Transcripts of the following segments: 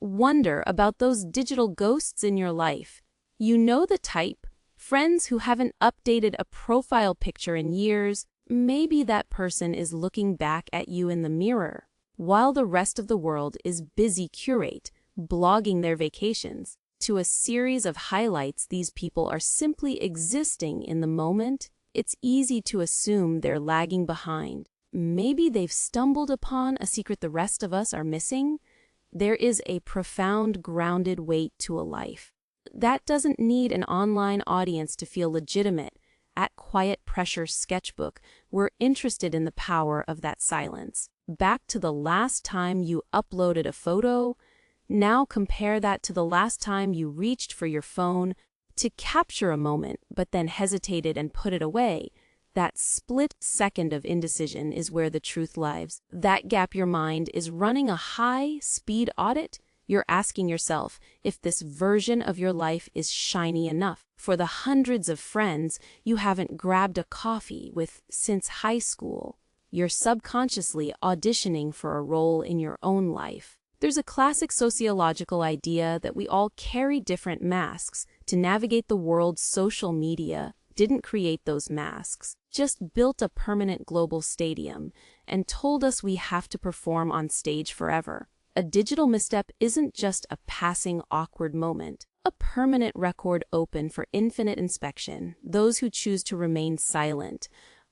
wonder about those digital ghosts in your life. You know the type. Friends who haven't updated a profile picture in years. Maybe that person is looking back at you in the mirror, while the rest of the world is busy blogging their vacations. To a series of highlights, these people are simply existing in the moment. It's easy to assume they're lagging behind. Maybe they've stumbled upon a secret the rest of us are missing. There is a profound, grounded weight to a life. That doesn't need an online audience to feel legitimate. At Quiet Pressure Sketchbook, we're interested in the power of that silence. Back to the last time you uploaded a photo. Now compare that to the last time you reached for your phone to capture a moment, but then hesitated and put it away. That split second of indecision is where the truth lies. That gap your mind is running a high-speed audit. You're asking yourself if this version of your life is shiny enough for the hundreds of friends you haven't grabbed a coffee with since high school. You're subconsciously auditioning for a role in your own life. There's a classic sociological idea that we all carry different masks to navigate the world. Social media didn't create those masks, just built a permanent global stadium and told us we have to perform on stage forever. A digital misstep isn't just a passing awkward moment, a permanent record open for infinite inspection. Those who choose to remain silent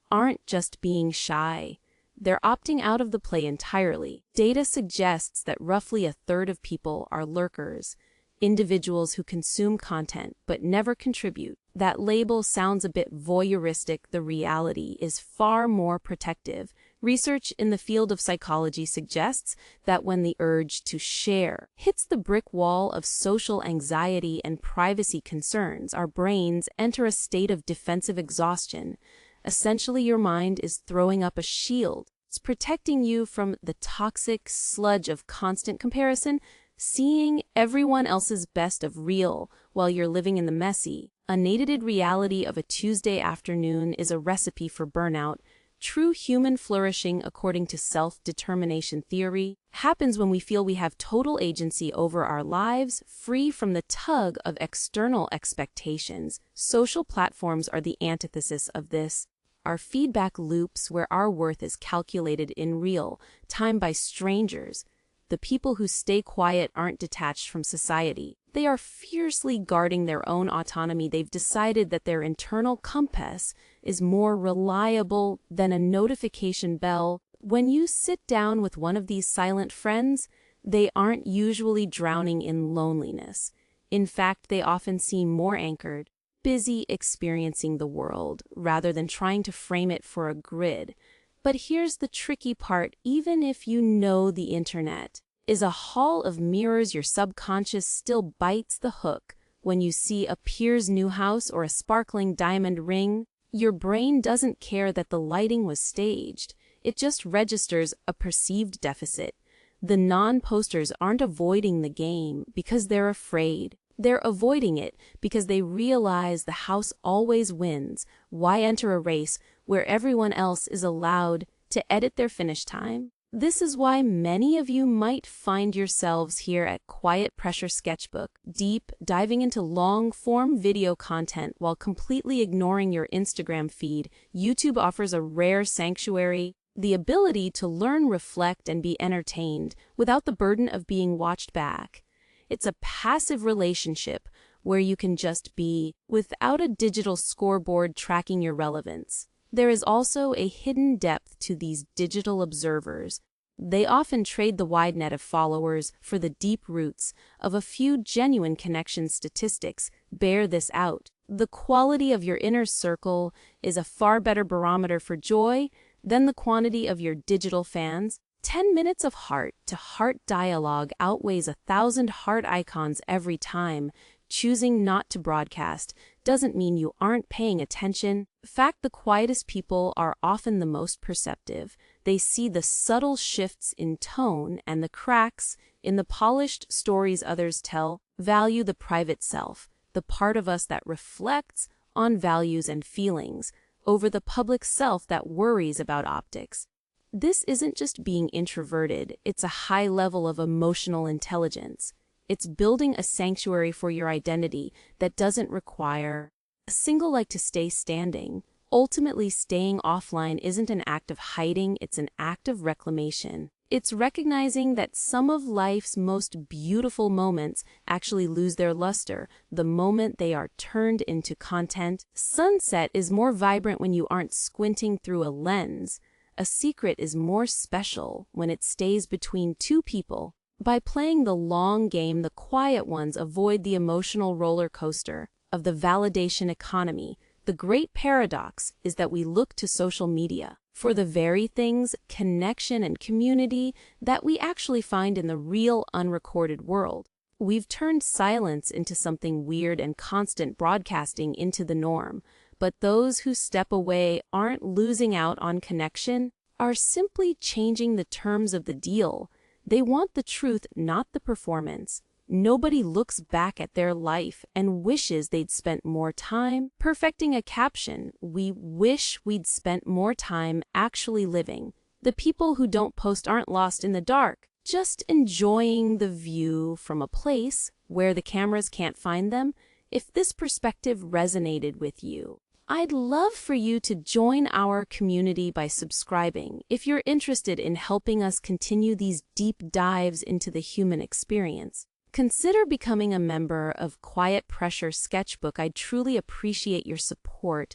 aren't just being shy. They're opting out of the play entirely. Data suggests that roughly a third of people are lurkers, individuals who consume content but never contribute. That label sounds a bit voyeuristic. The reality is far more protective. Research in the field of psychology suggests that when the urge to share hits the brick wall of social anxiety and privacy concerns, our brains enter a state of defensive exhaustion. Essentially, your mind is throwing up a shield. It's protecting you from the toxic sludge of constant comparison, seeing everyone else's best of real while you're living in the messy, unedited reality of a Tuesday afternoon is a recipe for burnout. True human flourishing, according to self-determination theory, happens when we feel we have total agency over our lives, free from the tug of external expectations. Social platforms are the antithesis of this. Our feedback loops where our worth is calculated in real time by strangers. The people who stay quiet aren't detached from society. They are fiercely guarding their own autonomy. They've decided that their internal compass is more reliable than a notification bell. When you sit down with one of these silent friends, they aren't usually drowning in loneliness. In fact, they often seem more anchored, busy experiencing the world rather than trying to frame it for a grid. But here's the tricky part. Even if you know the internet is a hall of mirrors, your subconscious still bites the hook. When you see a peer's new house or a sparkling diamond ring, your brain doesn't care that the lighting was staged. It just registers a perceived deficit. The non-posters aren't avoiding the game because they're afraid. They're avoiding it because they realize the house always wins. Why enter a race where everyone else is allowed to edit their finish time? This is why many of you might find yourselves here at Quiet Pressure Sketchbook, deep diving into long-form video content while completely ignoring your Instagram feed. YouTube offers a rare sanctuary, the ability to learn, reflect, and be entertained without the burden of being watched back. It's a passive relationship where you can just be without a digital scoreboard tracking your relevance. There is also a hidden depth to these digital observers. They often trade the wide net of followers for the deep roots of a few genuine connections. Statistics bear this out. The quality of your inner circle is a far better barometer for joy than the quantity of your digital fans. 10 minutes of heart-to-heart dialogue outweighs 1,000 heart icons every time. Choosing not to broadcast doesn't mean you aren't paying attention. In fact, the quietest people are often the most perceptive. They see the subtle shifts in tone and the cracks in the polished stories others tell. Value the private self, the part of us that reflects on values and feelings, over the public self that worries about optics. This isn't just being introverted, it's a high level of emotional intelligence. It's building a sanctuary for your identity that doesn't require a single like to stay standing. Ultimately, staying offline isn't an act of hiding, it's an act of reclamation. It's recognizing that some of life's most beautiful moments actually lose their luster the moment they are turned into content. Sunset is more vibrant when you aren't squinting through a lens. A secret is more special when it stays between two people. By playing the long game, the quiet ones avoid the emotional roller coaster of the validation economy. The great paradox is that we look to social media for the very things, connection and community, that we actually find in the real unrecorded world. We've turned silence into something weird and constant broadcasting into the norm. But those who step away aren't losing out on connection, are simply changing the terms of the deal. They want the truth, not the performance. Nobody looks back at their life and wishes they'd spent more time perfecting a caption. We wish we'd spent more time actually living. The people who don't post aren't lost in the dark, just enjoying the view from a place where the cameras can't find them. If this perspective resonated with you, I'd love for you to join our community by subscribing. If you're interested in helping us continue these deep dives into the human experience, consider becoming a member of Quiet Pressure Sketchbook. I'd truly appreciate your support.